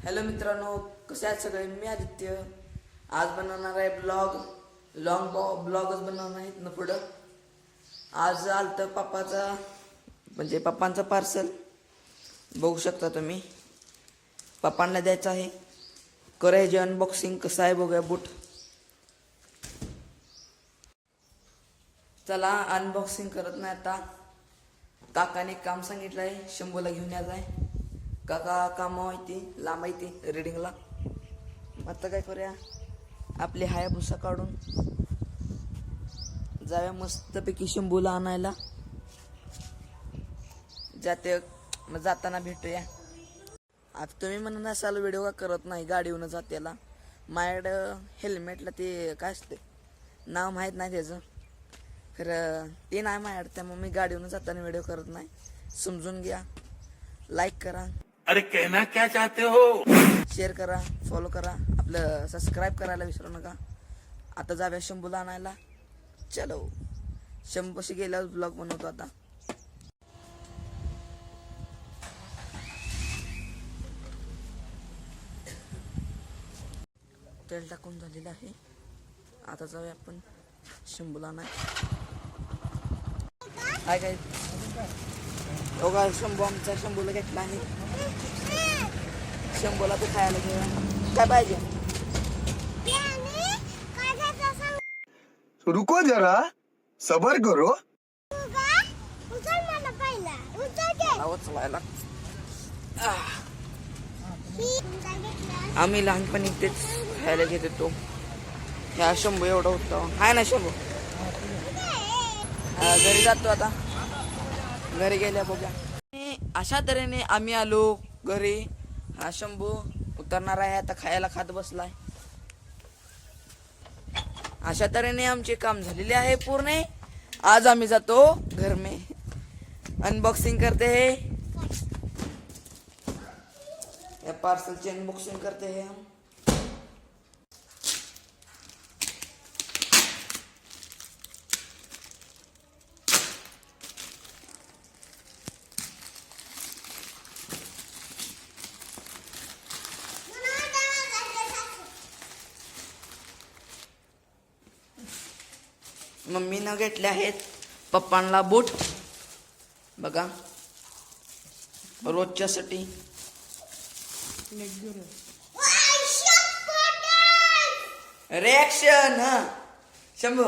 Hello मित्रांनो, कसे आहेत सगळे? मी आदित्य. आज बनवणार आहे ब्लॉगच बनवणार आहे ना पुढं. आज आलतं पप्पांचं पार्सल बघू शकता तुम्ही. पप्पांना द्यायचं आहे. करूया जे अनबॉक्सिंग कसं आहे बघूया बूट. चला अनबॉक्सिंग करत नाही आता. काकाने काम सांगितलं आहे, शंभूला घेऊन यायचं आहे. काका काम माहिती लांब माहिती रिडिंगला. आता काय करूया, आपली हायाभुसा काढून जाऊया मस्तपैकी शंभूला आणायला. जाताना भेटूया. आता तुम्ही म्हणून असाल व्हिडिओ का करत नाही गाडीवरून जात्याला. माझ्याकडं हेल्मेटला ते काय असते नाव माहीत नाही त्याचं, खरं ते नाही माझ्याकडं, त्यामुळे मी गाडीवरून जाताना व्हिडिओ करत नाही. समजून घ्या. लाईक करा. अरे कहना क्या चाहते हो? शेअर करा, फॉलो करा, आपलं सबस्क्राईब करायला विसरू नका. आता जाऊया शंभूला आणायला. चलो, शंभूशी गेल्यावर ब्लॉग बनवतो आता. तेल टाकून झालेलं आहे. आता जाऊया आपण शंभूला आणायला. काय काय हो काय, शंभूला घेतला आहे. शंभूला ते खायला घेऊया. काय पाहिजे? रुको जरा, सबर करो. उचलायला आम्ही लहानपणी तेच खायला घेत होतो. ह्या शंभू एवढा होता. हाय ना शंभू? घरी जातो आता. घरी गेल्या बघा. अशा तऱ्हेने आम्ही आलो घरी. हा शंभू उतरणार आहे आता, खायला खात बसलाय. अशा तऱ्हेने आमचे काम झालेले आहे पूर्ण. आज आम्ही जातो घर में. अनबॉक्सिंग करते हैं या पार्सलची अनबॉक्सिंग करते हैं हम. मम्मीनं घेतले आहेत पप्पांना बूट बघा, रोजच्यासाठी. रिॲक्शन हा शंभू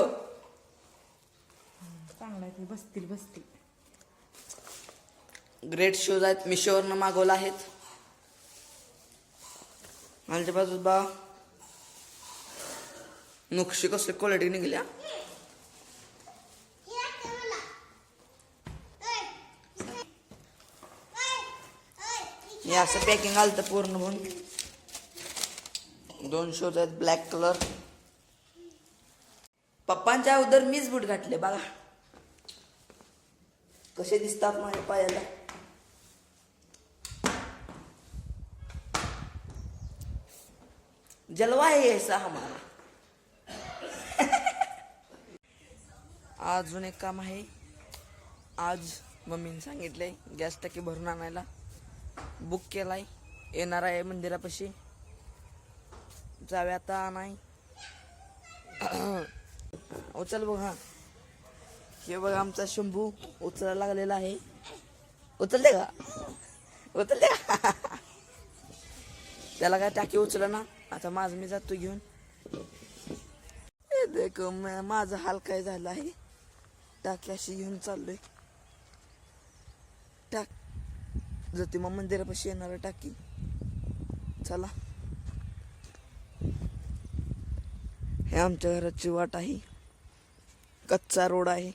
चांगला आहे. बसतील. ग्रेट शूज आहेत, मिशोवरनं मागवला आहेत. माझ्या बाजूत बा नुकशी कसली क्वालिटी निघल्या. हे असं पॅकिंग आलं तर पूर्ण म्हणून. 2 शूज आहेत ब्लॅक कलर. पप्पांच्या अगोदर मीच बूट घातले बघा कसे दिसतात माझ्या पायाला. जलवा है ऐसा हमारा. अजून एक काम आहे. आज मम्मीने सांगितलंय गॅस टाकी भरून आणायला. बुक केलाय, येणार आहे मंदिरापाशी. जाऊया आता आणाय. उचल बघा. हे बघा आमचा शंभू उचलायला लागलेला आहे. उचलते का? त्याला काय टाकी उचल ना. आता माझं मी जातो घेऊन. देख माझं हाल काय झालं आहे. टाकी अशी घेऊन चाललोय. जाते मग मंदिरापाशी येणार टाकी. चला, हे आमच्या घराची वाट आहे. कच्चा रोड आहे.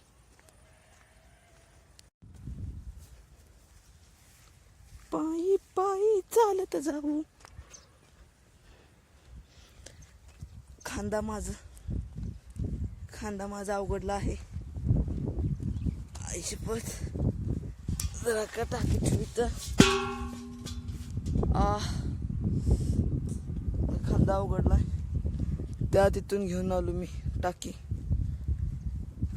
पायी पायी चालत जाऊ. खांदा माझा अवघडला आहे. आईशपथ जरा का टाकी ठेवीत. खांदा अवघडलाय. त्या तिथून घेऊन आलो मी टाकी.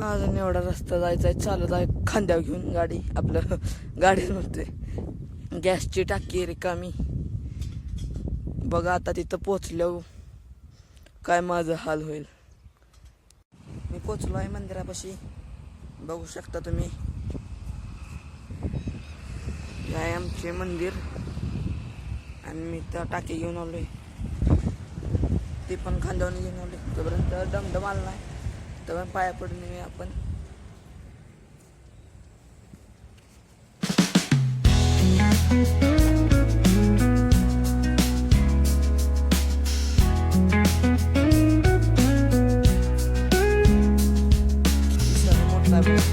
अजून एवढा रस्ता जायचा आहे, चालत आहे खांद्यावर घेऊन गाडी. आपलं गाडी म्हणतोय, गॅसची टाकी रिकामी. बघा आता तिथं पोचल्यावर काय माझं हाल होईल. मी पोचलो आहे मंदिरापाशी, बघू शकता तुम्ही. हे आहे आमचे मंदिर आणि मी त्या टाकी घेऊन आलोय, ती पण खांद्यावर घेऊन आलोय. तोपर्यंत डमडम आला नाही तर पाया पडून येऊया आपण. मोठा आहे.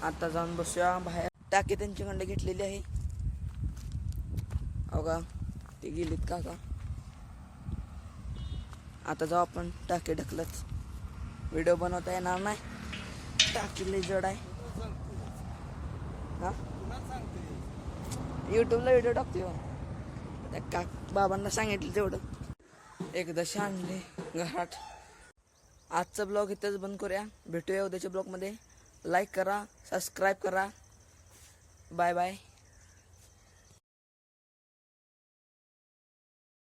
आता जाऊन बसूया बाहेर. टाकी त्यांच्याकडे घेतलेली आहे. अवघा ते गेलीत काका. आता जाऊ आपण टाकी ढकलत. व्हिडिओ बनवता येणार नाही, टाकी लय जड आहे. हा यूट्यूबला व्हिडिओ टाकतो. त्या बाबांना सांगितलं तेवढं. एकदा आणले घरात. आजचा ब्लॉग इथंच बंद करूया. भेटूया उद्याच्या ब्लॉगमध्ये. लाईक करा, सबस्क्राईब करा. Bye bye.